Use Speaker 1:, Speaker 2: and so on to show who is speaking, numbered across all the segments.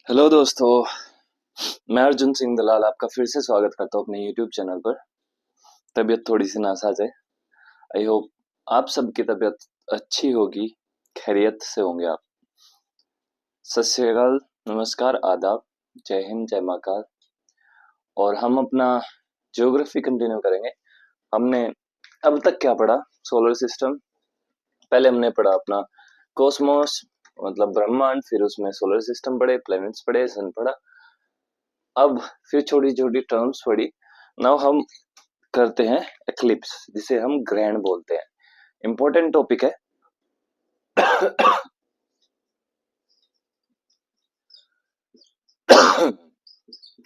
Speaker 1: Hello दोस्तों, मैं अर्जुन सिंह दलाल आपका फिर से स्वागत करता हूँ अपने यूट्यूब चैनल पर। तबीयत थोड़ी सी नासाज है। आई होप आप सबकी तबीयत अच्छी होगी, खैरियत से होंगे आप। सत श्री अकाल, नमस्कार, आदाब, जय हिंद, जय महाकाल। और हम अपना ज्योग्राफी कंटिन्यू करेंगे। हमने अब तक क्या पढ़ा? Solar system. पहले हमने पढ़ा अपना कॉस्मोस मतलब ब्रह्मांड, फिर उसमें सोलर सिस्टम पढ़े, प्लैनेट्स पढ़े, सन पढ़ा। अब फिर छोटी छोटी टर्म्स पढ़ी। नाउ हम करते हैं एक्लिप्स, जिसे हम ग्रहण बोलते हैं। इंपॉर्टेंट टॉपिक है।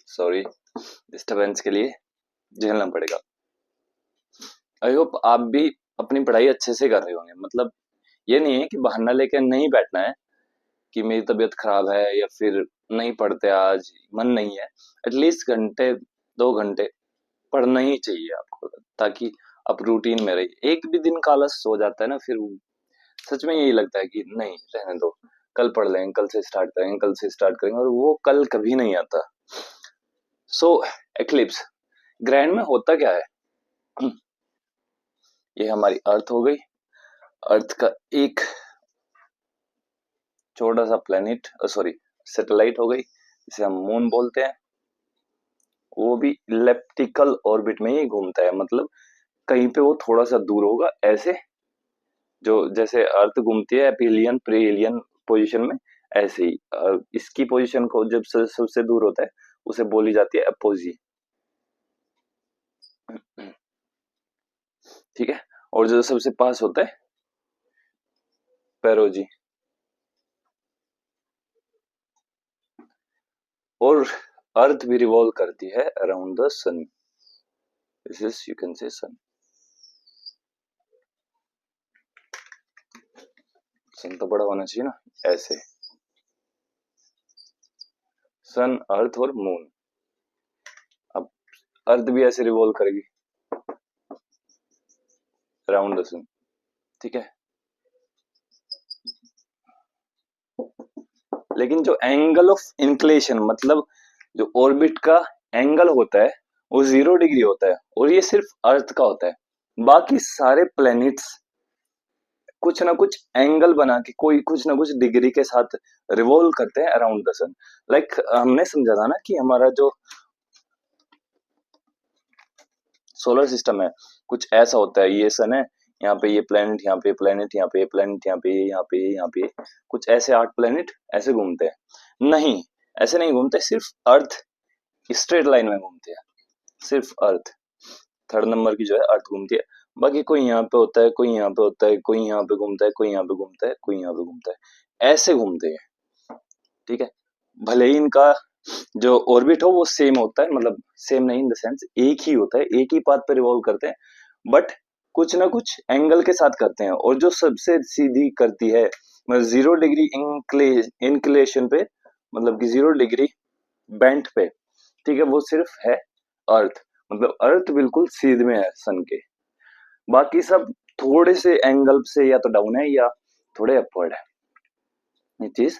Speaker 1: सॉरी, डिस्टरबेंस के लिए झेलना पड़ेगा। आई होप आप भी अपनी पढ़ाई अच्छे से कर रहे होंगे। मतलब ये नहीं है कि बहाना लेकर नहीं बैठना है कि मेरी तबीयत खराब है या फिर नहीं पढ़ते, आज मन नहीं है। एटलीस्ट घंटे 2 घंटे पढ़ना ही चाहिए आपको, ताकि आप रूटीन में रहिए। एक भी दिन का आलस हो जाता है ना, फिर सच में यही लगता है कि नहीं, रहने दो, कल पढ़ लेंगे, कल से स्टार्ट करेंगे, कल से स्टार्ट करेंगे, और वो कल कभी नहीं आता। सो एक्लिप्स, ग्रहण में होता क्या है? ये हमारी अर्थ हो गई। अर्थ का एक छोटा सा प्लेनेट, सॉरी सैटेलाइट हो गई, जिसे हम मून बोलते हैं। वो भी इलेप्टिकल ऑर्बिट में ही घूमता है। मतलब कहीं पे वो थोड़ा सा दूर होगा, ऐसे जो जैसे अर्थ घूमती है एपीलियन प्रीलियन पोजीशन में, ऐसे ही इसकी पोजीशन को जब सबसे दूर होता है उसे बोली जाती है अपोजी। ठीक है। और जो सबसे पास होता है पेरोजी। और अर्थ भी रिवॉल्व करती है around the sun. This is you can say sun. सन तो बड़ा होना चाहिए ना, ऐसे सन, अर्थ और मून। अब अर्थ भी ऐसे रिवॉल्व करेगी अराउंड द सन। ठीक है। लेकिन जो एंगल ऑफ इंक्लेशन, मतलब जो ऑर्बिट का एंगल होता है, वो 0 डिग्री होता है, और ये सिर्फ अर्थ का होता है। बाकी सारे प्लैनेट्स कुछ ना कुछ एंगल बना के, कोई कुछ ना कुछ डिग्री के साथ रिवॉल्व करते हैं अराउंड द सन। लाइक हमने समझा था ना कि हमारा जो सोलर सिस्टम है कुछ ऐसा होता है। ये सन है, यहाँ पे ये प्लेनेट, यहाँ पे प्लेनेट, यहाँ पे प्लेनेट, यहाँ पे यहाँ पे यहाँ पे कुछ ऐसे 8 प्लेनेट ऐसे घूमते हैं। नहीं, ऐसे नहीं घूमते। सिर्फ अर्थ स्ट्रेट लाइन में घूमती है, सिर्फ अर्थ। थर्ड नंबर की जो है अर्थ घूमती है। बाकी कोई यहाँ पे होता है, कोई यहाँ पे होता है, कोई यहाँ पे घूमता है, कोई यहाँ पे घूमता है, कोई यहाँ पे घूमता है, ऐसे घूमते हैं। ठीक है। भले ही इनका जो ऑर्बिट हो वो सेम होता है, मतलब सेम नहीं इन द सेंस एक ही होता है, एक ही पाथ पे रिवॉल्व करते हैं, बट कुछ ना कुछ एंगल के साथ करते हैं। और जो सबसे सीधी करती है, मतलब 0 डिग्री इंक्लेशन पे, मतलब कि 0 डिग्री बेंट पे, ठीक है, वो सिर्फ है अर्थ। मतलब अर्थ बिल्कुल सीध में है सन के। बाकी सब थोड़े से एंगल से या तो डाउन है या थोड़े अपवर्ड है। ये चीज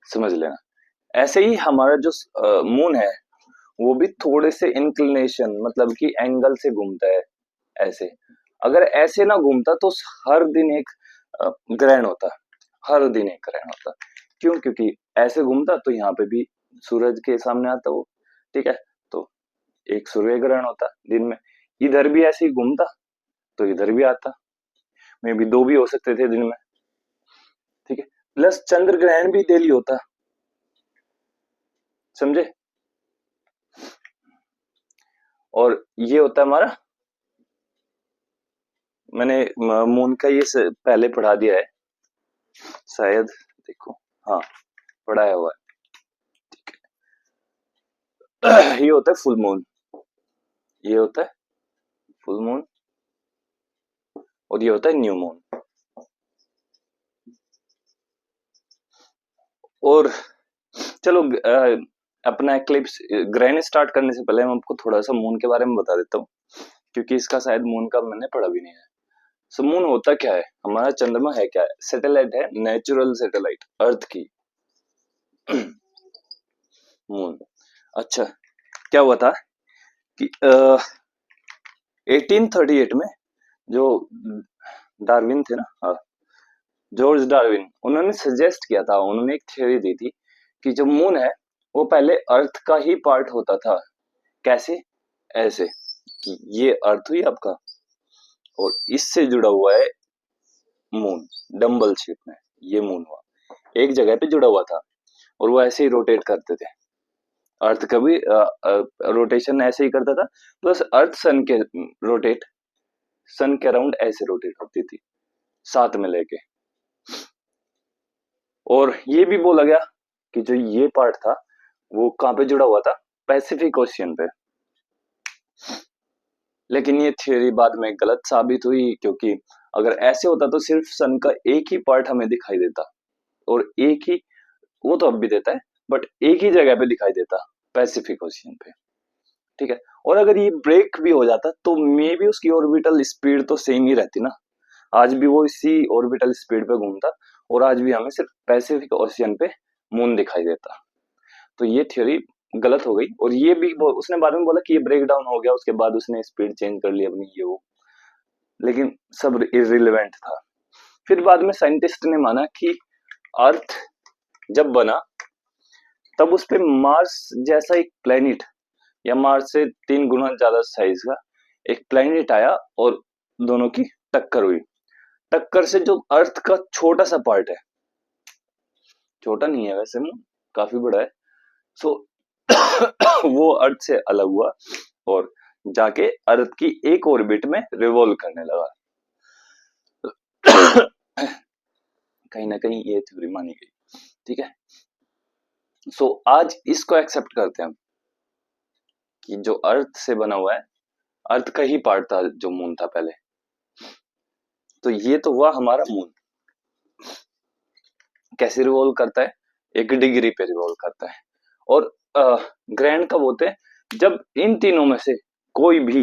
Speaker 1: समझ लेना। ऐसे ही हमारा जो मून है, वो भी थोड़े से इंक्लिनेशन, मतलब कि एंगल से घूमता है ऐसे। अगर ऐसे ना घूमता तो हर दिन एक ग्रहण होता, हर दिन एक ग्रहण होता। क्यों? क्योंकि ऐसे घूमता तो यहाँ पे भी सूरज के सामने आता वो। ठीक है। तो एक सूर्य ग्रहण होता दिन में। इधर भी ऐसे ही घूमता तो इधर भी आता। मे भी 2 भी हो सकते थे दिन में। ठीक है। प्लस चंद्र ग्रहण भी डेली होता। समझे? और ये होता है हमारा, मैंने मून का ये पहले पढ़ा दिया है शायद, देखो, हाँ पढ़ाया हुआ है। ये होता है फुल मून, ये होता है फुल मून, और ये होता है न्यू मून। और चलो अपना एक्लिप्स ग्रहण स्टार्ट करने से पहले मैं आपको थोड़ा सा मून के बारे में बता देता हूँ, क्योंकि इसका शायद मून का मैंने पढ़ा भी नहीं है। सो मून होता क्या है? हमारा चंद्रमा है क्या है? सैटेलाइट है, नेचुरल सैटेलाइट अर्थ की। मून। अच्छा, क्या हुआ था कि 1838 में जो डार्विन थे ना, हाँ, जॉर्ज डार्विन, उन्होंने सजेस्ट किया था, उन्होंने एक थ्योरी दी थी कि जो मून है वो पहले अर्थ का ही पार्ट होता था। कैसे? ऐसे कि ये अर्थ हुई आपका और इससे जुड़ा हुआ है मून, डम्बल शेप में ये मून हुआ, एक जगह पे जुड़ा हुआ था और वो ऐसे ही रोटेट करते थे। अर्थ का भी रोटेशन ऐसे ही करता था, प्लस अर्थ सन के अराउंड ऐसे रोटेट होती थी साथ में लेके। और ये भी बोला गया कि जो ये पार्ट था वो कहाँ पे जुड़ा हुआ था? पैसिफिक ओशियन पे। लेकिन ये थ्योरी बाद में गलत साबित हुई, क्योंकि अगर ऐसे होता तो सिर्फ सन का एक ही पार्ट हमें दिखाई देता, और एक ही, वो तो अब भी देता है, बट एक ही जगह पे दिखाई देता, पैसिफिक ओशियन पे। ठीक है, और अगर ये ब्रेक भी हो जाता तो मे भी उसकी ऑर्बिटल स्पीड तो सेम ही रहती ना, आज भी वो इसी ऑर्बिटल स्पीड पे घूमता और आज भी हमें सिर्फ पैसिफिक ओशियन पे मून दिखाई देता। तो ये थ्योरी गलत हो गई, और ये भी उसने बाद में बोला कि ये ब्रेक डाउन हो गया, उसके बाद उसने स्पीड चेंज कर ली अपनी ये वो, लेकिन सब इररिलेवेंट था। फिर बाद में साइंटिस्ट ने माना कि अर्थ जब बना तब उस पे मार्स जैसा एक प्लेनेट, या मार्स से 3 गुना ज्यादा साइज का एक प्लेनेट आया और दोनों की टक्कर हुई। टक्कर से जो अर्थ का छोटा सा पार्ट है, छोटा नहीं है वैसे, काफी बड़ा है, सो वो अर्थ से अलग हुआ और जाके अर्थ की एक ऑर्बिट में रिवॉल्व करने लगा। कहीं ना कहीं ये थ्योरी मानी गई। ठीक है, सो आज इसको एक्सेप्ट करते हैं हम कि जो अर्थ से बना हुआ है, अर्थ का ही पार्ट था जो मून था पहले। तो ये तो हुआ हमारा मून। कैसे रिवॉल्व करता है? 1 डिग्री पे रिवॉल्व करता है। और ग्रहण कब होते हैं? जब इन तीनों में से कोई भी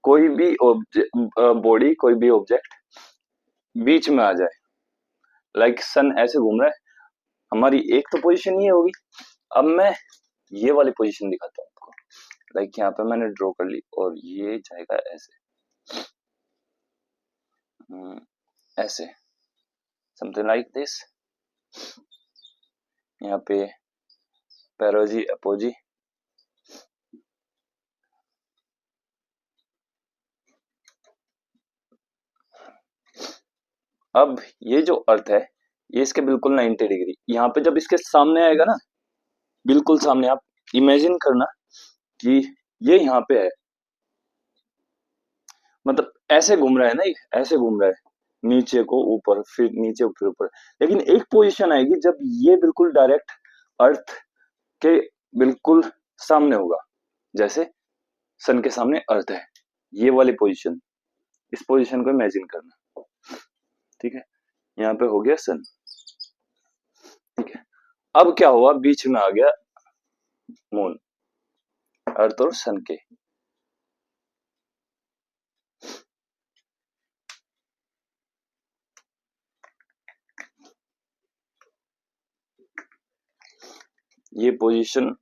Speaker 1: बॉडी, कोई भी ऑब्जेक्ट बीच में आ जाए, लाइक सन ऐसे घूम रहा है, हमारी एक तो पोजीशन ये होगी। अब मैं ये वाली पोजीशन दिखाता हूँ आपको, लाइक यहाँ पे मैंने ड्रॉ कर ली और ये जाएगा ऐसे, ऐसे, समथिंग लाइक दिस। यहाँ पे पेरोजी अपोजी, अब ये जो अर्थ है ये इसके बिल्कुल 90 डिग्री, यहाँ पे जब इसके सामने आएगा ना, बिल्कुल सामने, आप इमेजिन करना कि ये यहाँ पे है, मतलब ऐसे घूम रहा है ना, ऐसे घूम रहा है, नीचे को ऊपर, फिर नीचे फिर ऊपर। लेकिन एक पोजीशन आएगी जब ये बिल्कुल डायरेक्ट अर्थ के बिल्कुल सामने होगा, जैसे सन के सामने अर्थ है, ये वाली पोजीशन, इस पोजीशन को इमेजिन करना। ठीक है, यहाँ पे हो गया सन। ठीक है, अब क्या हुआ, बीच में आ गया मून, अर्थ और सन के। ये पोजीशन,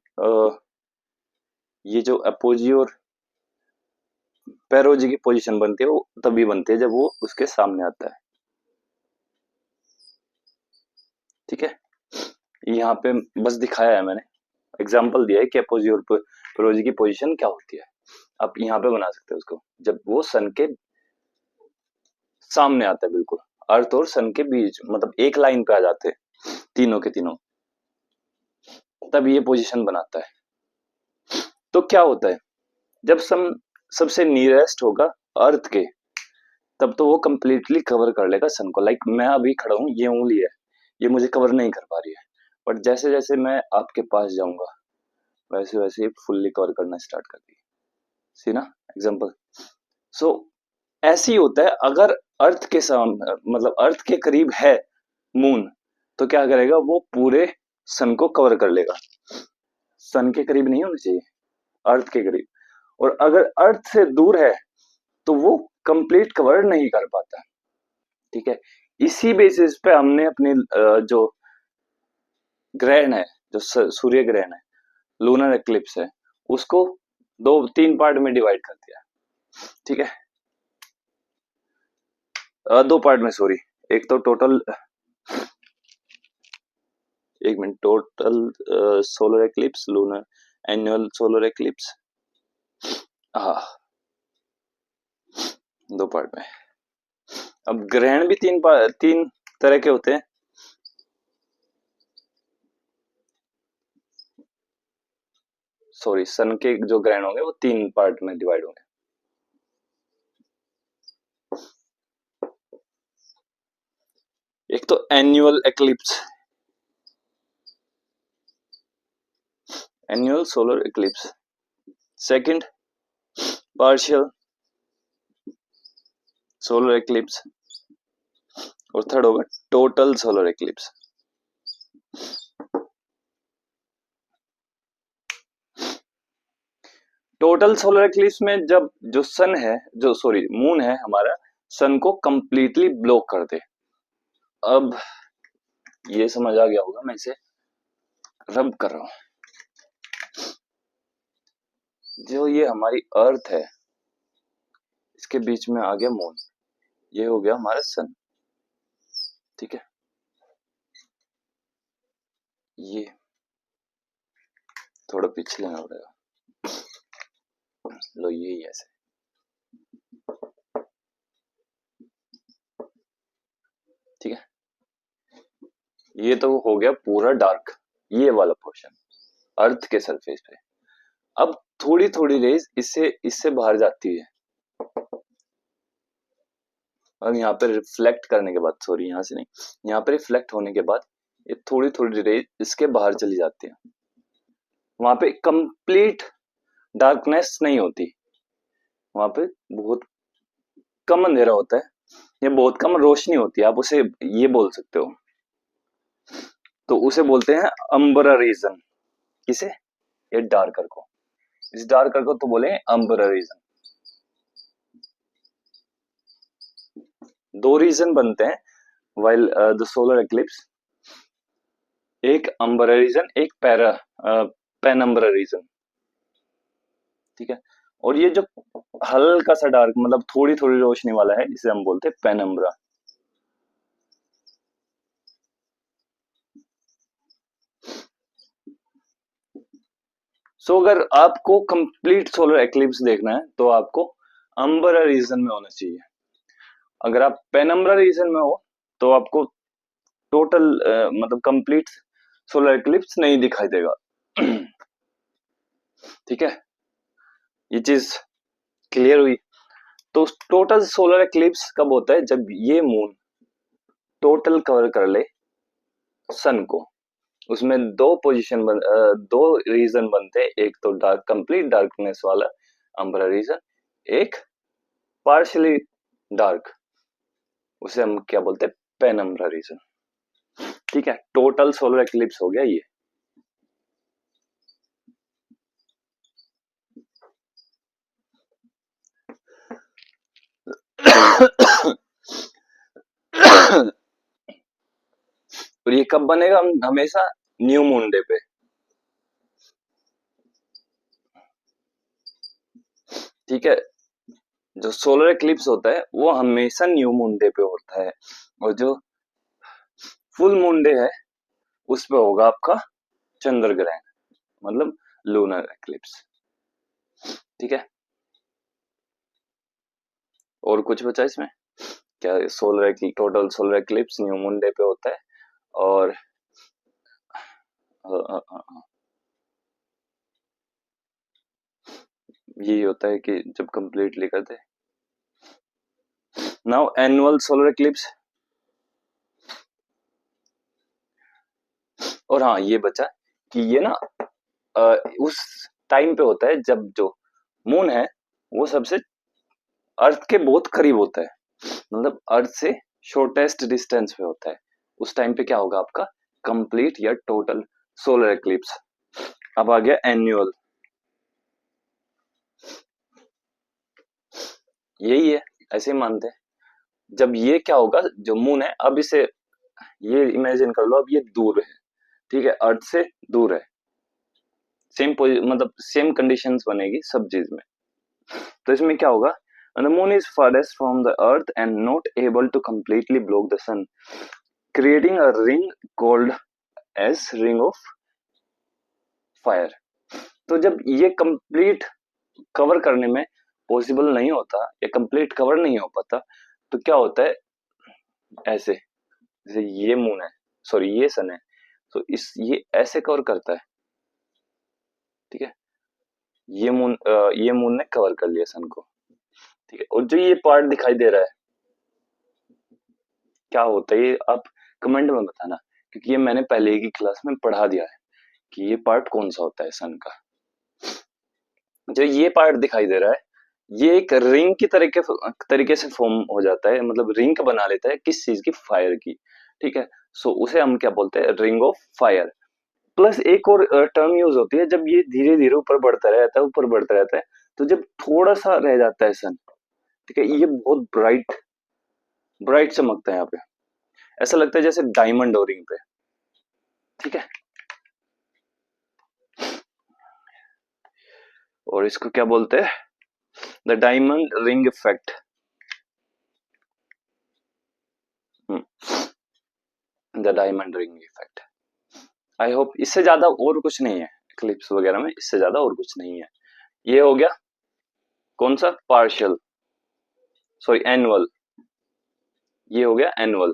Speaker 1: ये जो अपोजी और पैरोजी की पोजीशन बनती है वो तभी बनती है जब वो उसके सामने आता है। ठीक है, यहाँ पे बस दिखाया है मैंने, एग्जाम्पल दिया है कि अपोजी और पैरोजी की पोजीशन क्या होती है। आप यहाँ पे बना सकते हो उसको, जब वो सन के सामने आता है, बिल्कुल अर्थ और सन के बीच, मतलब एक लाइन पे आ जाते हैं तीनों के तीनों, तब ये पोजीशन बनाता है। तो क्या होता है, जब सम सबसे नियरेस्ट होगा अर्थ के, तब तो वो कंप्लीटली कवर कर लेगा सन को। लाइक मैं अभी खड़ा हूँ, ये उंगली है, ये मुझे कवर नहीं कर पा रही है, बट जैसे जैसे मैं आपके पास जाऊंगा वैसे वैसे फुल्ली कवर करना स्टार्ट कर दी। सी ना एग्जाम्पल। सो ऐसे ही होता है, अगर अर्थ के सामने, मतलब अर्थ के करीब है मून, तो क्या करेगा, वो पूरे सन को कवर कर लेगा। सन के करीब नहीं होना चाहिए, अर्थ के करीब। और अगर अर्थ से दूर है तो वो कंप्लीट कवर नहीं कर पाता। ठीक है, इसी बेसिस पे हमने अपनी जो ग्रहण है, जो सूर्य ग्रहण है, लूनर एक्लिप्स है, उसको दो तीन पार्ट में डिवाइड कर दिया। ठीक है, दो पार्ट में, सॉरी। एक तो टोटल, एक minute, total solar eclipse, lunar annual solar eclipse, हाँ, दो पार्ट में। अब ग्रहण भी तीन तरह के होते हैं। सॉरी, सन के जो ग्रहण होंगे वो तीन पार्ट में डिवाइड होंगे। एक तो annual eclipse, annual solar eclipse. Second, partial solar eclipse. और थर्ड होगा total solar eclipse. Total solar eclipse में जब जो सन है, जो सॉरी मून है हमारा, सन को कंप्लीटली ब्लॉक कर दे। अब ये समझ आ गया होगा, मैं इसे रब कर रहा हूं। जो ये हमारी अर्थ है, इसके बीच में आ गया मून, ये हो गया हमारा सन। ठीक है, ये थोड़ा पीछे लेना पड़ेगा। लो, ये ऐसे, ठीक है। ये तो हो गया पूरा डार्क, ये वाला पोर्शन अर्थ के सरफेस पे। अब थोड़ी थोड़ी रेज इससे इससे बाहर जाती है, और यहाँ पे रिफ्लेक्ट करने के बाद, सॉरी यहाँ से नहीं, यहाँ पे रिफ्लेक्ट होने के बाद ये थोड़ी थोड़ी रेज इसके बाहर चली जाती है। वहां पे कंप्लीट डार्कनेस नहीं होती, वहां पे बहुत कम अंधेरा होता है, ये बहुत कम रोशनी होती है, आप उसे ये बोल सकते हो। तो उसे बोलते हैं अम्बरा रीजन। किसे? ये डार्कर को, इस डार्कर को तो बोले अम्बरा रीजन। दो रीजन बनते हैं व्हाइल द सोलर एक्लिप्स, एक अम्बरा रीजन, एक पेनम्बरा रीजन। ठीक है, और ये जो हल्का सा डार्क, मतलब थोड़ी थोड़ी रोशनी वाला है, जिसे हम बोलते हैं पेनम्बरा। सो अगर आपको कंप्लीट सोलर एक्लिप्स देखना है तो आपको अम्बरा रीजन में होना चाहिए। अगर आप पेनम्बरा रीजन में हो तो आपको टोटल मतलब कंप्लीट सोलर एक्लिप्स नहीं दिखाई देगा। ठीक है, ये चीज क्लियर हुई। तो टोटल सोलर एक्लिप्स कब होता है? जब ये मून टोटल कवर कर ले सन को। उसमें दो रीजन बनते हैं, एक तो डार्क, कंप्लीट डार्कनेस वाला अम्बरा रीजन, एक पार्शियली डार्क, उसे हम क्या बोलते हैं? Penumbra region. ठीक है, टोटल सोलर एक्लिप्स हो गया ये। और ये कब बनेगा? हमेशा न्यू मून डे पे। ठीक है, जो सोलर एक्लिप्स होता है वो हमेशा न्यू मून डे पे होता है, और जो फुल मून डे है उस पे होगा आपका चंद्र ग्रहण, मतलब लूनर एक्लिप्स। ठीक है, और कुछ बचा इसमें क्या? Total solar eclipse new moon day पे होता है, और यही होता है कि जब कंप्लीटली करते। Now annual solar eclipse. और हाँ, ये बचा कि ये ना उस टाइम पे होता है जब जो मून है वो सबसे अर्थ के बहुत करीब होता है, मतलब अर्थ से शॉर्टेस्ट डिस्टेंस पे होता है। उस टाइम पे क्या होगा आपका? कंप्लीट या टोटल सोलर एक्लिप्स। अब आ गया एनुअल, यही है, ऐसे ही मानते हैं। जब ये क्या होगा, जो मून है, अब इसे ये इमेजिन कर लो, अब ये दूर है, ठीक है, अर्थ से दूर है, सेम मतलब सेम कंडीशंस बनेगी सब चीज में। तो इसमें क्या होगा, the moon is farthest from the earth and not able to completely block the sun, creating a ring called as ring of fire। तो जब ये कंप्लीट कवर करने में पॉसिबल नहीं होता या कंप्लीट कवर नहीं हो पाता, तो क्या होता है, ऐसे जैसे ये मून है, सॉरी ये सन है, तो इस ये ऐसे कवर करता है, ठीक है, ये मून ने कवर कर लिया सन को, ठीक है। और जो ये पार्ट दिखाई दे रहा है क्या होता है, ये आप कमेंट में बताना, क्योंकि ये मैंने पहले की क्लास में पढ़ा दिया है कि ये पार्ट कौन सा होता है सन का। जो ये पार्ट दिखाई दे रहा है, ये एक रिंग की तरीके से फॉर्म हो जाता है, मतलब रिंग बना लेता है किस चीज की, फायर की, ठीक है। सो उसे हम क्या बोलते हैं, रिंग ऑफ फायर। प्लस एक और टर्म यूज होती है, जब ये धीरे धीरे ऊपर बढ़ता रहता है, ऊपर बढ़ता रहता है, तो जब थोड़ा सा रह जाता है सन, ठीक है, ये बहुत ब्राइट ब्राइट चमकता है यहाँ पे, ऐसा लगता है जैसे डायमंड हो रिंग पे, ठीक है। और इसको क्या बोलते हैं, the diamond ring effect. The diamond ring effect. I hope इससे ज्यादा और कुछ नहीं है क्लिप्स वगैरह में, इससे ज्यादा और कुछ नहीं है। ये हो गया कौन सा, पार्शियल, सॉरी एनुअल, ये हो गया एनुअल।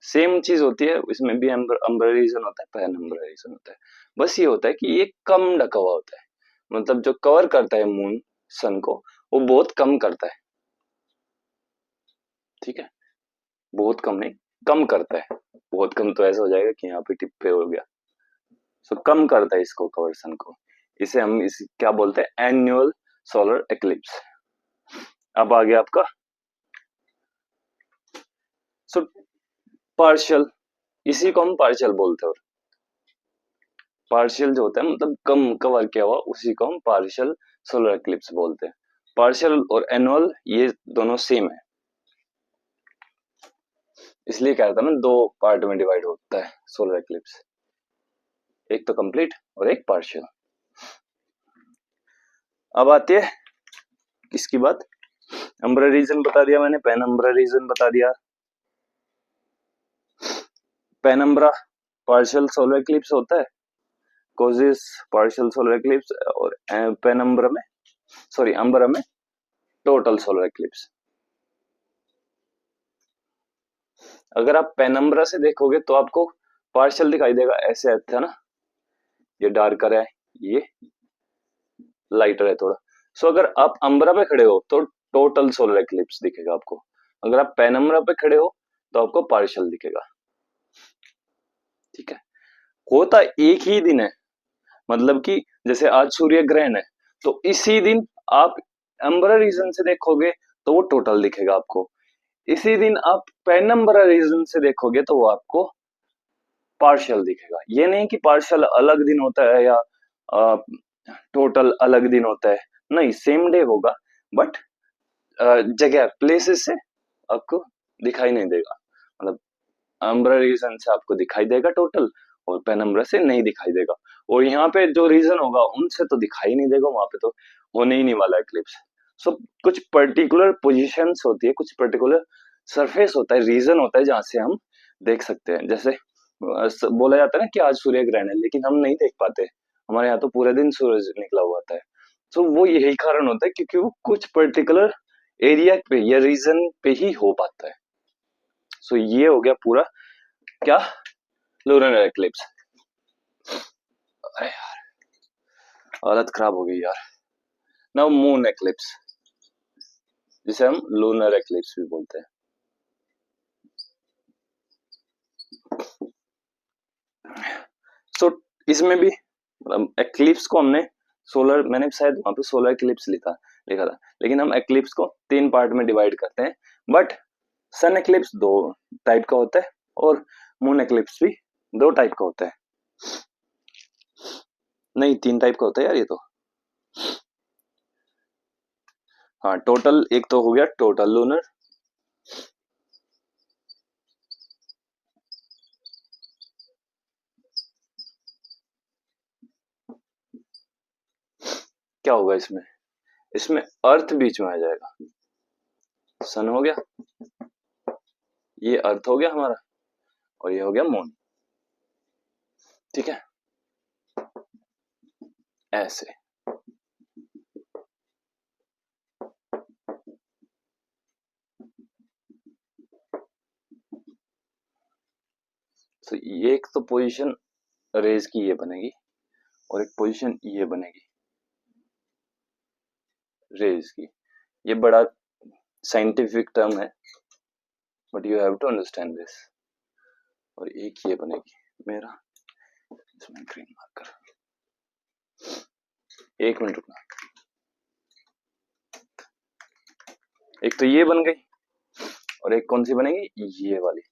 Speaker 1: सेम चीज होती है, इसमें भी अम्बर रीजन होता है, पैन अम्बर रीजन होता है। बस ये होता है कि ये कम ढका हुआ होता है, मतलब जो कवर करता है मून सन को, वो बहुत कम करता है, ठीक है, बहुत कम नहीं, कम करता है। बहुत कम तो ऐसा हो जाएगा कि यहाँ पे टिप पे हो गया, सो कम करता है इसको, कवर सन को। इसे हम इस क्या बोलते हैं, एनुअल सोलर एक्लिप्स। अब आ गया आपका सो पार्शियल, इसी को हम पार्शियल बोलते हैं। और पार्शियल जो होता है मतलब कम कवर किया हुआ, उसी को हम पार्शियल सोलर एक्लिप्स बोलते हैं। पार्शियल और एनुअल ये दोनों सेम है, इसलिए कह रहा था मैं, दो पार्ट में डिवाइड होता है सोलर एक्लिप्स, एक तो कंप्लीट और एक पार्शियल। अब आती है किसकी बात, अम्ब्रा रीजन बता दिया मैंने, पेन अम्ब्रा रीजन बता दिया। पेनम्ब्रा पार्शियल सोलर एक्लिप्स होता है, कोजिस पार्शियल सोलर एक्लिप्स, और पेनम्ब्रा में, सॉरी अम्ब्रा में टोटल सोलर एक्लिप्स। अगर आप पेनम्ब्रा से देखोगे तो आपको पार्शियल दिखाई देगा, ऐसे था ना, ये डार्कर है, ये लाइटर है थोड़ा। सो अगर आप अम्ब्रा पे खड़े हो तो टोटल सोलर एक्लिप्स दिखेगा आपको, अगर आप पेनम्ब्रा पे खड़े हो तो आपको पार्शियल दिखेगा, ठीक है। होता एक ही दिन है, मतलब कि जैसे आज सूर्य ग्रहण है, तो इसी दिन आप अम्ब्रा रीजन से देखोगे तो वो टोटल दिखेगा आपको, इसी दिन आप पेनम्ब्रा रीजन से देखोगे तो वो आपको पार्शियल दिखेगा। ये नहीं कि पार्शियल अलग दिन होता है या टोटल अलग दिन होता है, नहीं, सेम डे होगा, बट जगह प्लेसेस से आपको दिखाई नहीं देगा, मतलब अम्ब्रा रीजन से आपको दिखाई देगा टोटल, और पेनम्ब्रा से नहीं दिखाई देगा। और यहाँ पे जो रीजन होगा उनसे तो दिखाई नहीं देगा, वहां पे तो होने ही नहीं वाला एक्लिप्स। सो कुछ पर्टिकुलर पोजीशंस होती है, कुछ पर्टिकुलर सरफेस होता है, रीजन होता है, जहां से हम देख सकते हैं। जैसे बोला जाता है ना कि आज सूर्य ग्रहण है, लेकिन हम नहीं देख पाते, हमारे यहाँ तो पूरे दिन सूरज निकला हुआ होता है। तो वो यही कारण होता है क्योंकि वो कुछ पर्टिकुलर एरिया पे या रीजन पे ही हो पाता है। सो ये हो गया पूरा क्या, लूनर एक्लिप्स। हालत खराब हो गई यार। नाउ मून एक्लिप्स, जिसे हम लूनर एक्लिप्स भी बोलते हैं। सो इसमें भी एक्लिप्स को हमने सोलर, मैंने शायद वहां पे सोलर एक्लिप्स लिखा था, लेकिन हम एक्लिप्स को 3 पार्ट में डिवाइड करते हैं। बट सन एक्लिप्स 2 टाइप का होता है, और मून एक्लिप्स भी 2 टाइप का होता है, नहीं 3 टाइप का होता है यार ये तो। हाँ टोटल, एक तो हो गया टोटल लूनर, क्या होगा इसमें, इसमें अर्थ बीच में आ जाएगा। सन हो गया, ये अर्थ हो गया हमारा, और ये हो गया मून। ठीक है, ऐसे। तो ये एक तो पोजीशन रेज की ये बनेगी, और एक पोजीशन ये बनेगी रेज की। ये बड़ा साइंटिफिक टर्म है, but you have to understand this. और एक ये बनेगी मेरा, इसमें ग्रीन मार्कर, एक मिनट रुकना। एक तो ये बन गई, और एक कौन सी बनेगी, ये वाली।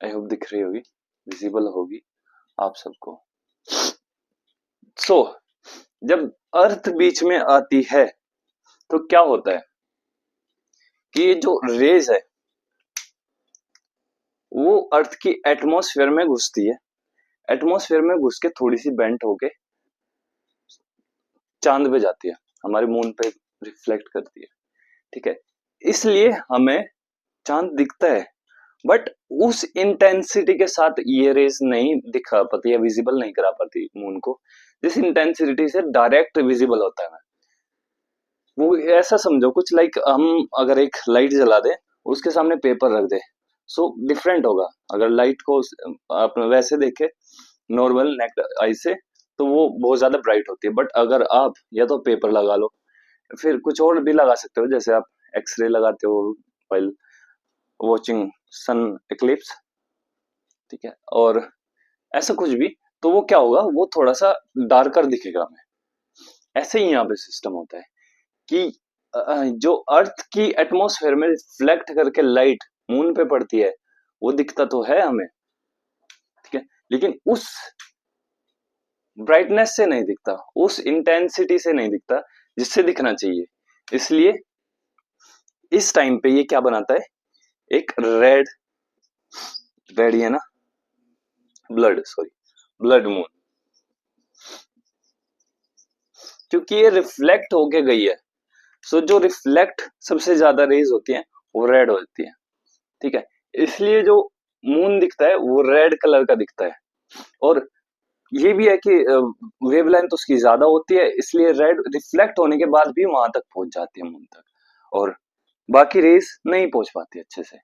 Speaker 1: आई होप दिख रही होगी, विजिबल होगी आप सबको। सो जब अर्थ बीच में आती है तो क्या होता है कि ये जो रेज है वो अर्थ की एटमॉस्फेयर में घुसती है, एटमॉस्फेयर में घुस के थोड़ी सी बेंट होके चांद पे जाती है, हमारे मून पे रिफ्लेक्ट करती है। ठीक है, इसलिए हमें चांद दिखता है, बट उस इंटेंसिटी के साथ ये रेज नहीं दिखा पाती या विजिबल नहीं करा पाती मून को, जिस इंटेंसिटी से डायरेक्ट विजिबल होता है। वो ऐसा समझो कुछ लाइक हम अगर एक लाइट जला दे, उसके सामने पेपर रख दे, सो डिफरेंट होगा। अगर लाइट को आप वैसे देखे नॉर्मल नेक्ड आई से, तो वो बहुत ज्यादा ब्राइट होती है, बट अगर आप या तो पेपर लगा लो, फिर कुछ और भी लगा सकते हो, जैसे आप एक्सरे लगाते हो व्हाइल वॉचिंग सन एक्लिप्स। ठीक है, और ऐसा कुछ भी, तो वो क्या होगा, वो थोड़ा सा डार्कर दिखेगा हमें। ऐसे ही यहाँ पे सिस्टम होता है कि जो अर्थ की एटमॉस्फेयर में रिफ्लेक्ट करके लाइट मून पे पड़ती है, वो दिखता तो है हमें, ठीक है, लेकिन उस ब्राइटनेस से नहीं दिखता, उस इंटेंसिटी से नहीं दिखता जिससे दिखना चाहिए। इसलिए इस टाइम पे ये क्या बनाता है, एक रेड, रेड है ना, ब्लड, सॉरी, ब्लड मून, क्योंकि ये रिफ्लेक्ट होके गई है। सो जो रिफ्लेक्ट सबसे ज्यादा रेज होती है वो रेड होती है। ठीक है, इसलिए जो मून दिखता है वो रेड कलर का दिखता है। और ये भी है कि वेवलेंथ उसकी ज्यादा होती है, इसलिए रेड रिफ्लेक्ट होने के बाद भी वहां तक पहुंच जाती है मून तक, और बाकी रेस नहीं पहुंच पाती अच्छे से।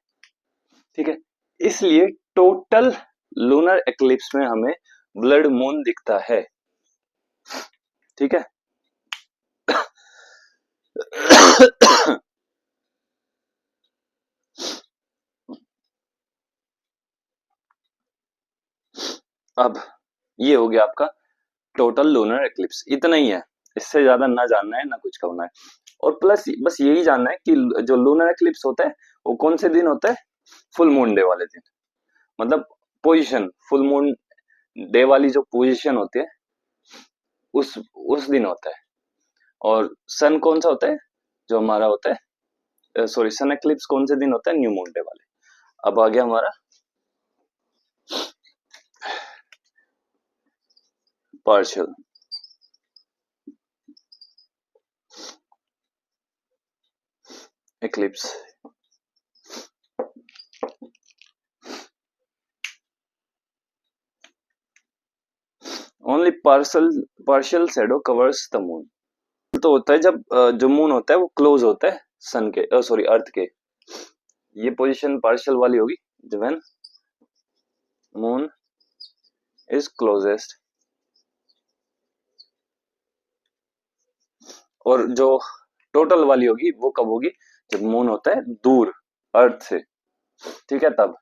Speaker 1: ठीक है, इसलिए टोटल लूनर एक्लिप्स में हमें ब्लड मून दिखता है। ठीक है, अब ये हो गया आपका टोटल लूनर एक्लिप्स। इतना ही है, इससे ज्यादा ना जानना है ना कुछ करना है। और प्लस बस यही जानना है कि जो लूनर एक्लिप्स होता है वो कौन से दिन होता है, फुल मून डे वाले दिन, मतलब पोजीशन फुल मून डे वाली जो पोजीशन होती है उस दिन होता है। और सन कौन सा होता है, जो हमारा होता है, सॉरी, सन एक्लिप्स कौन से दिन होता है, न्यू मून डे वाले। अब आ गया हमारा partial. Eclipse only partial shadow covers the moon. तो होता है जब जो मून होता है वो क्लोज होता है सन के, सॉरी, अर्थ के। ये पोजीशन पार्शियल वाली होगी व्हेन मून इज क्लोजेस्ट, और जो टोटल वाली होगी वो कब होगी, जब मून होता है दूर अर्थ से। ठीक है, तब।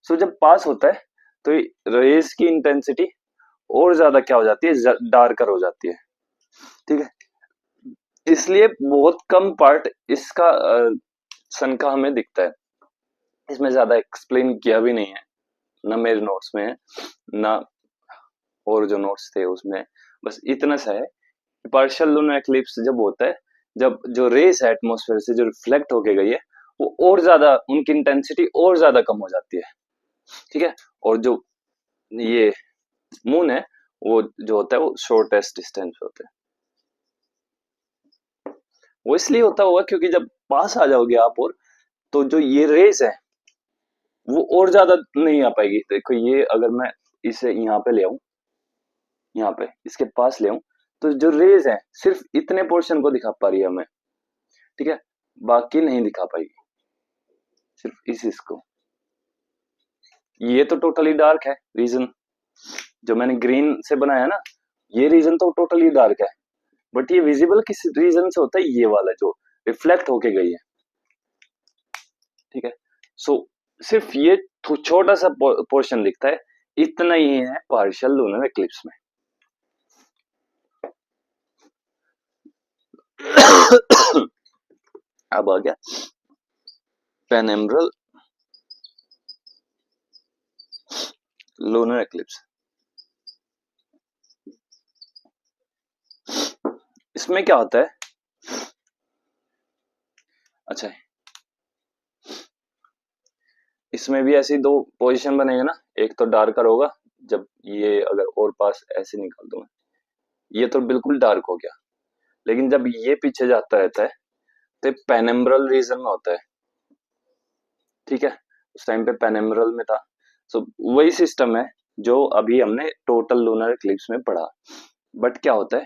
Speaker 1: सो जब पास होता है तो रेज की इंटेंसिटी और ज्यादा क्या हो जाती है, डार्कर हो जाती है। ठीक है, इसलिए बहुत कम पार्ट इसका सन का हमें दिखता है। इसमें ज्यादा एक्सप्लेन किया भी नहीं है, ना मेरे नोट्स में है, ना और जो नोट्स थे उसमें। बस इतना सा है कि पार्शियल लूनर एक्लिप्स जब होता है, जब जो रेस है एटमॉस्फेयर से जो रिफ्लेक्ट होके गई है वो और ज्यादा, उनकी इंटेंसिटी और ज्यादा कम हो जाती है, ठीक है। और जो ये मून है वो जो होता है वो शॉर्टेस्ट डिस्टेंस होता है। वो इसलिए होता होगा क्योंकि जब पास आ जाओगे आप, और तो जो ये रेस है वो और ज्यादा नहीं आ पाएगी। देखो ये अगर मैं इसे यहाँ पे ले आऊं, यहाँ पे इसके पास ले आऊं, तो जो रेज है सिर्फ इतने पोर्शन को दिखा पा रही है हमें, ठीक है, बाकी नहीं दिखा पाएगी, सिर्फ इस इसको। ये तो टोटली डार्क है रीजन, जो मैंने ग्रीन से बनाया ना, ये रीजन तो टोटली डार्क है, बट ये विजिबल किस रीजन से होता है, ये वाला जो रिफ्लेक्ट होके गई है, ठीक है। सो सिर्फ ये छोटा सा पोर्शन दिखता है, इतना ही है पार्शियल लूनर एक्लिप्स में। अब आ गया पेनिम्ब्रल लूनर एक्लिप्स। इसमें क्या होता है, अच्छा इसमें भी ऐसी दो पोजीशन बनेगा ना, एक तो डार्कर होगा, जब ये अगर और पास ऐसे निकाल दूं, ये तो बिल्कुल डार्क हो गया, लेकिन जब ये पीछे जाता रहता है तो पेनिम्ब्रल रीजन में होता है, ठीक है। उस टाइम पे पेनिम्ब्रल में था। सो वही सिस्टम है जो अभी हमने टोटल लूनर एक्लिप्स में पढ़ा। बट क्या होता है,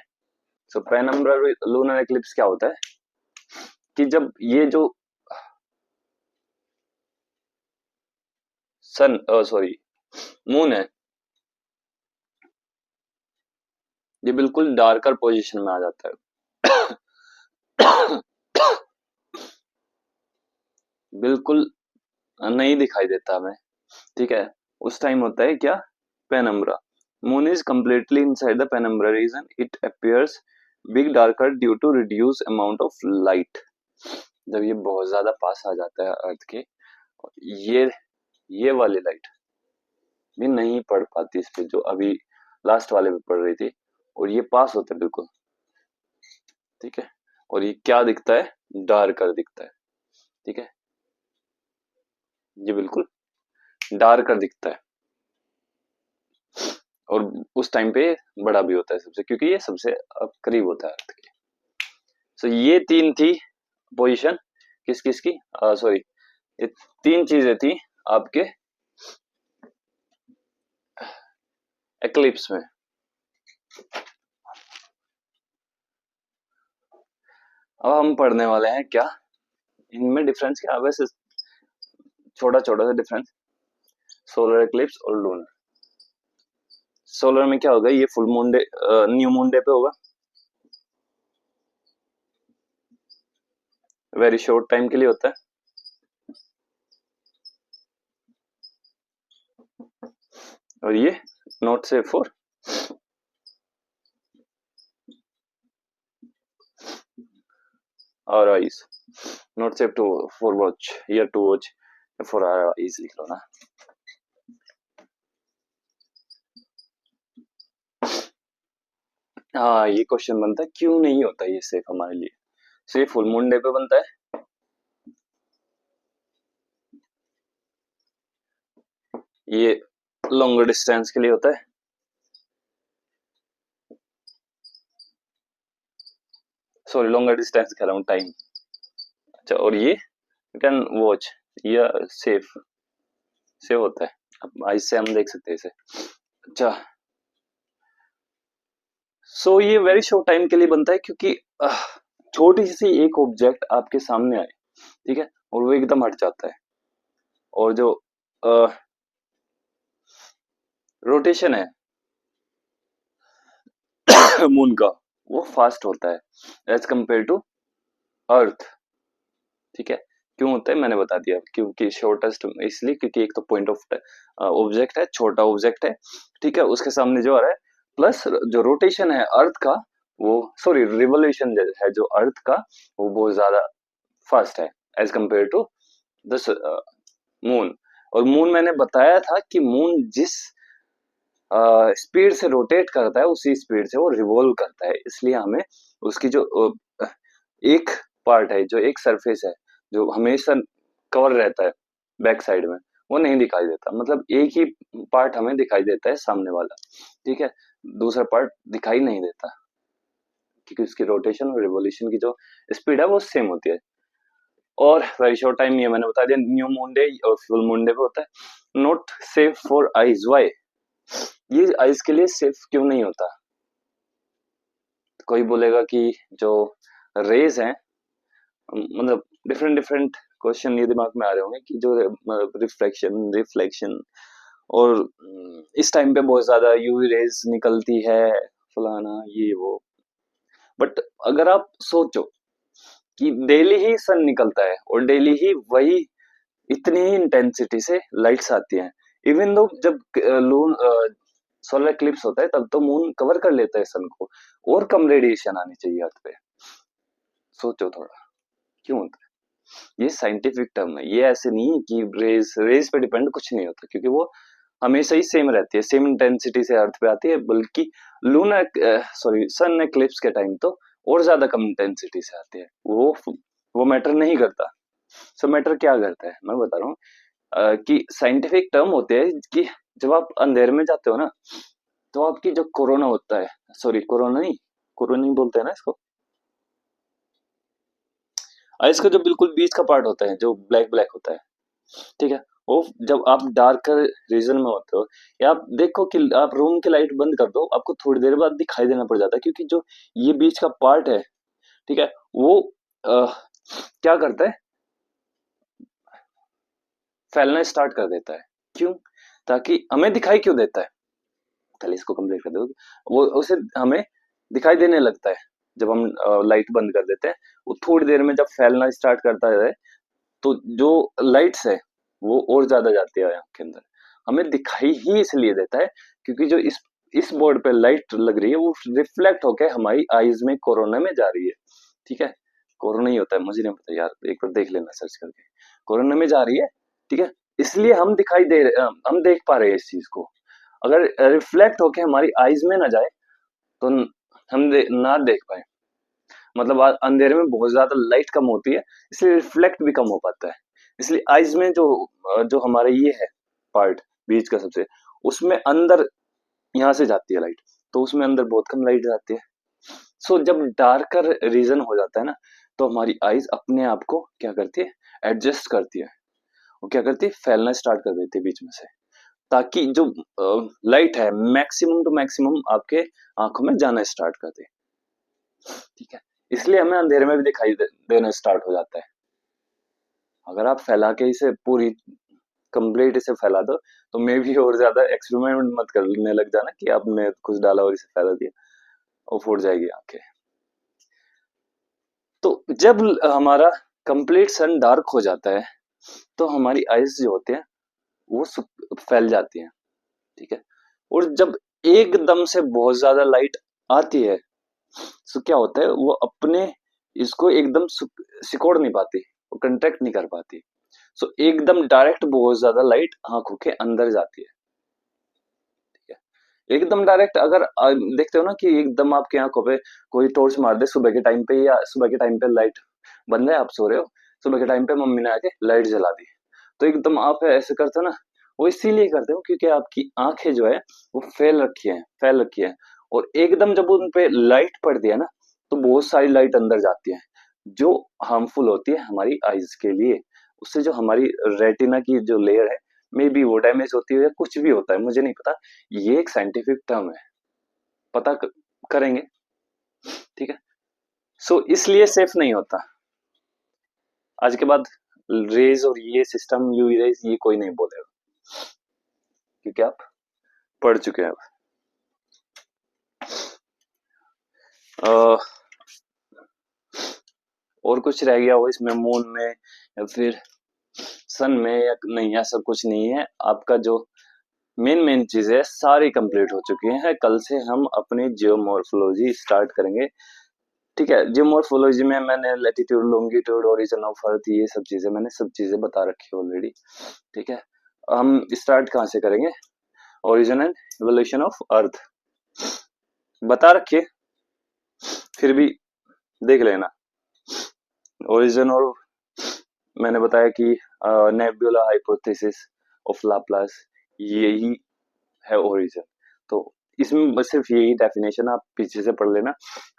Speaker 1: सो पेनिम्ब्रल लूनर एक्लिप्स क्या होता है कि जब ये जो सन सॉरी मून है, ये बिल्कुल डार्कर पोजीशन में आ जाता है। बिल्कुल नहीं दिखाई देता हमें, ठीक है। उस टाइम होता है क्या, penumbra. Moon is completely inside the penumbra region. It appears big darker due to reduced amount of light. जब ये बहुत ज्यादा पास आ जाता है अर्थ के, ये ये वाली लाइट भी नहीं पड़ पाती इस पे, जो अभी लास्ट वाले पे पड़ रही थी, और ये पास होता है बिल्कुल, ठीक है। और ये क्या दिखता है, डार्कर दिखता है, ठीक है, ये बिल्कुल डार्कर दिखता है। और उस टाइम पे बड़ा भी होता है सबसे, क्योंकि ये सबसे करीब होता है अर्थ के। सो ये तीन थी पोजीशन, किस किस की, सॉरी ये तीन चीजें थी आपके एक्लिप्स में। अब हम पढ़ने वाले हैं क्या, इनमें डिफरेंस क्या, वैसे छोटा छोटा सा डिफरेंस, सोलर एक्लिप्स और लूनर। सोलर में क्या होगा, ये full moon day, new moon day पे होगा, वेरी शॉर्ट टाइम के लिए होता है, और ये not safe for our eyes, not safe to for watch, here to watch, for our eyes लिख लो ना। हाँ ये क्वेश्चन बनता है, क्यों नहीं होता ये सेफ हमारे लिए, सेफ फुल मून डे पे बनता है, ये लॉन्गर डिस्टेंस के लिए होता है, सॉरी लॉन्गर डिस्टेंस कह रहा हूँ, टाइम। अच्छा और ये यू कैन वॉच, ये सेफ सेव होता है, अब इससे हम देख सकते हैं इसे। अच्छा सो ये वेरी शॉर्ट टाइम के लिए बनता है, क्योंकि छोटी सी एक ऑब्जेक्ट आपके सामने आए, ठीक है, और वो एकदम हट जाता है, और जो रोटेशन है मून का, वो फास्ट होता है एज कंपेयर टू अर्थ, ठीक है। क्यों होता है मैंने बता दिया, क्योंकि शॉर्टेस्ट इसलिए क्योंकि एक तो पॉइंट ऑफ ऑब्जेक्ट है, छोटा ऑब्जेक्ट है, ठीक है, उसके सामने जो आ रहा है, प्लस जो रोटेशन है अर्थ का, वो सॉरी रिवोल्यूशन है जो अर्थ का, वो बहुत ज्यादा फास्ट है as compare to this moon. और मून मैंने बताया था कि मून जिस स्पीड से रोटेट करता है उसी स्पीड से वो रिवॉल्व करता है, इसलिए हमें उसकी जो एक पार्ट है, जो एक सरफेस है जो हमेशा कवर रहता है बैक साइड में, वो नहीं दिखाई देता। मतलब एक ही पार्ट हमें दिखाई देता है सामने वाला, ठीक है, दूसरा पार्ट दिखाई नहीं देता, क्योंकि उसकी रोटेशन और रिवोल्यूशन की जो स्पीड है वो सेम होती है। और वेरी शॉर्ट टाइम, ये मैंने बता दिया, न्यू मून डे और फुल मून डे पे होता है। Not safe for eyes, why, ये आईज के लिए सेफ क्यों नहीं होता? कोई बोलेगा कि जो रेज हैं, मतलब डिफरेंट डिफरेंट क्वेश्चन ये दिमाग में आ रहे होंगे कि जो रिफ्लेक्शन रिफ्लेक्शन और इस टाइम पे बहुत ज्यादा यूवी रेज निकलती है, फलाना ये वो। बट अगर आप सोचो कि डेली ही सन निकलता है और डेली ही वही इतनी ही इंटेंसिटी से लाइट्स आती हैं, इवन दो जब लून सोलर एक्लिप्स होता है तब तो मून कवर कर लेता है सन को, और कम रेडिएशन आनी चाहिए अर्थ पे। सोचो थोड़ा, क्यों होता है? ये साइंटिफिक टर्म है, ये ऐसे नहीं है कि रेज रेज पे डिपेंड कुछ नहीं होता, क्योंकि वो हमेशा ही सेम रहती है, सेम इंटेंसिटी से अर्थ पे आती है। बल्कि लूनर सॉरी सन एक्लिप्स के टाइम तो और ज्यादा कम इंटेंसिटी से आती है, वो मैटर नहीं करता। सो मैटर क्या करता है, मैं बता रहा हूँ कि साइंटिफिक टर्म होते हैं कि जब आप अंधेरे में जाते हो ना, तो आपकी जो कोरोना होता है, सॉरी कोरोना नहीं बोलते हैं ना इसको, इसका जो बिल्कुल बीच का पार्ट होता है जो ब्लैक ब्लैक होता है, ठीक है, वो जब आप डार्कर रीजन में होते हो, या आप देखो कि आप रूम की लाइट बंद कर दो, आपको थोड़ी देर बाद दिखाई देना पड़ जाता है, क्योंकि जो ये बीच का पार्ट है, ठीक है, वो क्या करता है, फैलना स्टार्ट कर देता है। क्यों? ताकि हमें दिखाई क्यों देता है, पहले इसको कंप्लीट कर दो। वो उसे हमें दिखाई देने लगता है जब हम लाइट बंद कर देते हैं। वो थोड़ी देर में जब फैलना स्टार्ट करता है, तो जो लाइट्स है वो और ज्यादा जाती है आंख के अंदर, हमें दिखाई ही इसलिए देता है क्योंकि जो इस बोर्ड पे लाइट लग रही है वो रिफ्लेक्ट होकर हमारी आईज में कोरोना में जा रही है, ठीक है, कोरोना ही होता है, मुझे नहीं पता यार, एक बार देख लेना सर्च करके, कोरोना में जा रही है, ठीक है, इसलिए हम हम देख पा रहे हैं इस चीज को। अगर रिफ्लेक्ट होके हमारी आईज में ना जाए तो हम ना देख पाए, मतलब अंधेरे में बहुत ज्यादा लाइट कम होती है, इसलिए रिफ्लेक्ट भी कम हो पाता है। इसलिए आईज में जो हमारे ये है पार्ट बीच का सबसे, उसमें अंदर यहाँ से जाती है लाइट, तो उसमें अंदर बहुत कम लाइट जाती है। सो जब डार्कर रीजन हो जाता है ना, तो हमारी आईज अपने आप को क्या करती है, एडजस्ट करती है, वो क्या करती है, फैलना स्टार्ट कर देती है बीच में से, ताकि जो लाइट है मैक्सिमम टू मैक्सिमम आपके आंखों में जाना स्टार्ट कर दे, ठीक है, इसलिए हमें अंधेरे में भी दिखाई देना स्टार्ट हो जाता है। अगर आप फैला के इसे पूरी कंप्लीट इसे फैला दो, तो मे भी और ज्यादा एक्सपेरिमेंट मत करने लग जाना कि आपने कुछ डाला और इसे फैला दिया और फूट जाएगी आंखें। तो जब हमारा कंप्लीट सन डार्क हो जाता है, तो हमारी आईज जो होती है वो फैल जाती है, ठीक है, और जब एकदम से बहुत ज्यादा लाइट आती है, तो क्या होता है, वो अपने इसको एकदम सिकोड़ नहीं पाती, वो कंट्रैक्ट नहीं कर पाती। सो एकदम डायरेक्ट बहुत ज्यादा लाइट आंखों के अंदर जाती है, ठीक है, एकदम डायरेक्ट। अगर देखते हो ना कि एकदम आपकी आंखों पे कोई टॉर्च मार दे सुबह के टाइम पे, या सुबह के टाइम पे लाइट बंद है, आप सो रहे हो, सुबह के टाइम पे मम्मी ने आके लाइट जला दी, तो एकदम आप ऐसे करते हो ना, वो इसीलिए करते हो क्योंकि आपकी आंखें जो है वो फैल रखी है, और एकदम जब उन पे लाइट पड़ती है ना, तो बहुत सारी लाइट अंदर जाती है, जो हार्मफुल होती है हमारी आईज के लिए। उससे जो हमारी रेटिना की जो लेयर है, मे बी वो डैमेज होती है या कुछ भी होता है, मुझे नहीं पता, ये एक साइंटिफिक टर्म है, पता करेंगे, ठीक है। सो इसलिए सेफ नहीं होता आज के बाद रेज, और ये सिस्टम यूवी रेज ये कोई नहीं बोलेगा, क्योंकि आप पढ़ चुके हैं। अब और कुछ रह गया हो इसमें, मून में या फिर सन में, या नहीं, ऐसा कुछ नहीं है। आपका जो मेन मेन चीजें सारी कंप्लीट हो चुकी हैं। कल से हम अपनी जियोमॉर्फोलॉजी स्टार्ट करेंगे, ठीक है। जियोमॉर्फोलॉजी में मैंने latitude, longitude, origin of earth, ये सब चीजें मैंने सब चीजें बता रखी है ऑलरेडी, ठीक है। हम स्टार्ट कहाँ से करेंगे, origin and evolution of earth बता रखिए, फिर भी देख लेना। ओरिजिन और मैंने बताया कि नेबुला हाइपोथेसिस ऑफ लाप्लास यही है ओरिजिन। तो इसमें बस सिर्फ यही डेफिनेशन आप पीछे से पढ़ लेना,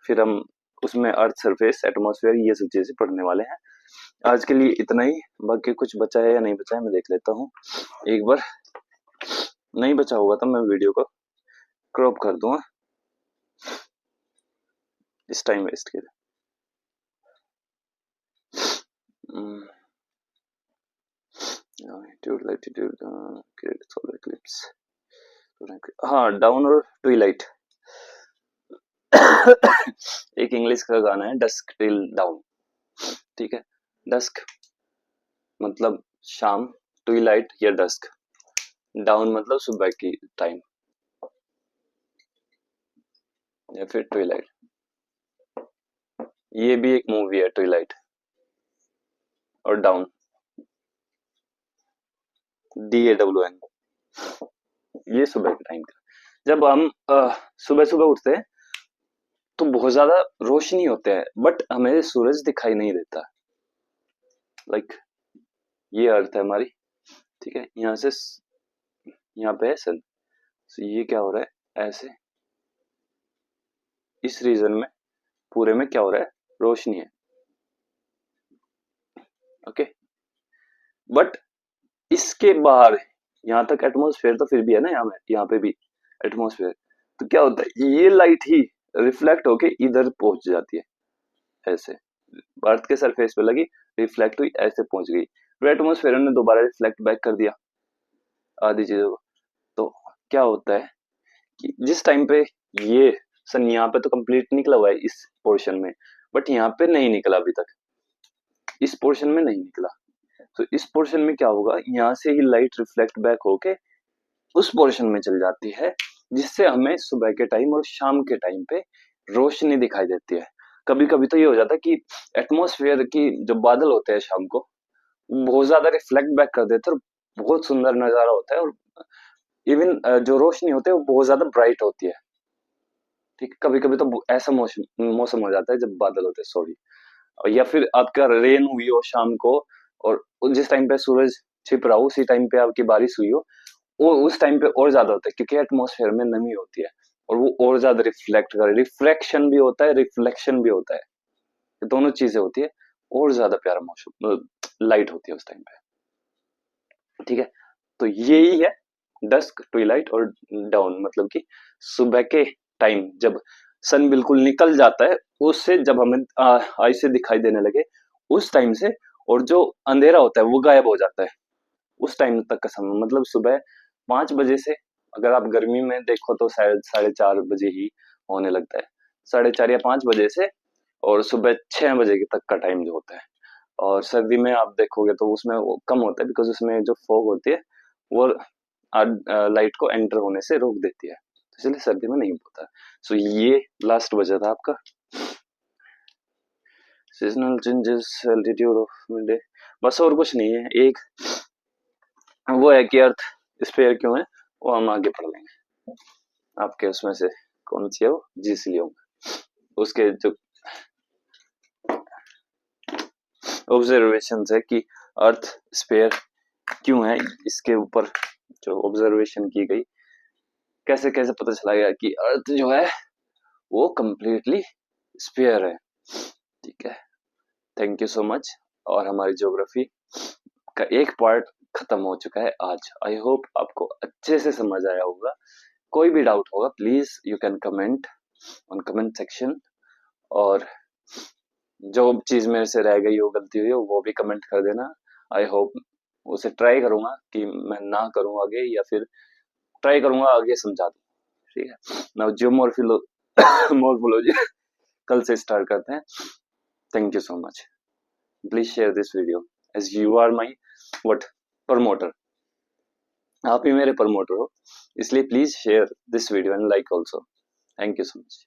Speaker 1: फिर हम उसमें अर्थ सरफेस एटमॉस्फेयर ये सब चीजें पढ़ने वाले हैं। आज के लिए इतना ही, बाकी कुछ बचा है या नहीं बचा है मैं देख लेता हूँ एक बार। नहीं बचा होगा तो मैं वीडियो को क्रॉप कर दूंगा इस टाइम वेस्ट के लिए। सोलर इक्लिप्स, हाँ डाउन और ट्विलाइट। एक इंग्लिश का गाना है डस्क टिल डाउन, ठीक है। डस्क मतलब शाम, ट्विलाइट या डस्क, डाउन मतलब सुबह की टाइम या फिर ट्विलाइट। ये भी एक मूवी है ट्विलाइट और डाउन, DAWN, ये सुबह के टाइम का। जब हम सुबह सुबह उठते हैं तो बहुत ज्यादा रोशनी होते हैं बट हमें सूरज दिखाई नहीं देता। लाइक ये अर्थ है हमारी, ठीक है, यहाँ से यहाँ पे है सन, तो ये क्या हो रहा है ऐसे, इस रीजन में पूरे में क्या हो रहा है, रोशनी है, ओके। बट इसके बाहर यहाँ तक एटमॉस्फेयर तो फिर भी है ना, यहाँ पे भी एटमॉस्फेयर, तो क्या होता है ये लाइट ही रिफ्लेक्ट होके इधर पहुंच जाती है ऐसे, अर्थ के सरफेस पे लगी, रिफ्लेक्ट हुई, ऐसे पहुंच गई, फिर एटमॉस्फेयर ने दोबारा रिफ्लेक्ट बैक कर दिया आधी चीजों को। तो क्या होता है कि जिस टाइम पे ये सन यहाँ पे तो कंप्लीट निकला हुआ है इस पोर्शन में, बट यहाँ पे नहीं निकला अभी तक, इस पोर्शन में नहीं निकला, तो इस पोर्शन में क्या होगा, यहाँ से ही लाइट रिफ्लेक्ट बैक होके उस पोर्शन में चल जाती है, जिससे हमें सुबह के टाइम और शाम के टाइम पे रोशनी दिखाई देती है। कभी कभी तो ये हो जाता है कि एटमॉस्फेयर की जो बादल होते हैं शाम को बहुत ज्यादा रिफ्लेक्ट बैक कर देते हैं और बहुत सुंदर नजारा होता है, और इवन जो रोशनी होती है वो बहुत ज्यादा ब्राइट होती है, ठीक। कभी कभी तो ऐसा मौसम मौसम हो जाता है जब बादल होते हैं, सॉरी, या फिर आपका रेन हुई हो शाम को, और जिस टाइम पे सूरज छिप रहा हो उसी टाइम पे आपकी बारिश हुई हो, वो उस टाइम पे और ज्यादा होता है क्योंकि एटमॉस्फेयर में नमी होती है और वो और ज्यादा रिफ्लेक्ट करे, रिफ्लेक्शन भी होता है रिफ्लेक्शन भी होता है, ये दोनों चीजें होती है, और ज्यादा प्यारा मौसम लाइट होती है उस टाइम पे, ठीक है। तो यही है डस्क, ट्विलाइट और डाउन, मतलब कि सुबह के टाइम जब सन बिल्कुल निकल जाता है उससे, जब हमें आई से दिखाई देने लगे उस टाइम से, और जो अंधेरा होता है वो गायब हो जाता है उस टाइम तक का समय, मतलब सुबह 5 बजे से, अगर आप गर्मी में देखो तो शायद 4:30 बजे ही होने लगता है, 4:30 या 5 बजे से, और सुबह 6 बजे तक का टाइम जो होता है। और सर्दी में आप देखोगे तो उसमें वो कम होता है बिकॉज उसमें जो फॉग होती है वो लाइट को एंटर होने से रोक देती है, तो इसलिए सर्दी में नहीं होता। सो ये लास्ट बचा था आपका seasonal changes, altitude of mid, बस और कुछ नहीं है। एक वो है कि अर्थ स्फीयर क्यों है, वो हम आगे पढ़ लेंगे। आपके उसमें से कौन सी है वो, जीसीलियो, उसके जो ऑब्जर्वेशन है कि अर्थ स्फीयर क्यों है, इसके ऊपर जो ऑब्जर्वेशन की गई, कैसे कैसे पता चला गया कि अर्थ जो है वो कंप्लीटली स्फीयर है, ठीक है। थैंक यू सो मच, और हमारी ज्योग्राफी का एक पार्ट खत्म हो चुका है आज। आई होप आपको अच्छे से समझ आया होगा। कोई भी डाउट होगा please you can comment on comment section, और जो चीज मेरे से रह गई हो, गलती हुई हो, वो भी कमेंट कर देना। आई होप उसे ट्राई करूंगा कि मैं ना करूं आगे, या फिर ट्राई करूंगा आगे समझा दूं, ठीक है। नाउ जियोमॉर्फिलो मॉर्फोलॉजी कल से स्टार्ट करते हैं। Thank you so much, please share this video as you are my what promoter, आप ही मेरे प्रमोटर हो, इसलिए please share this video and like also. Thank you so much.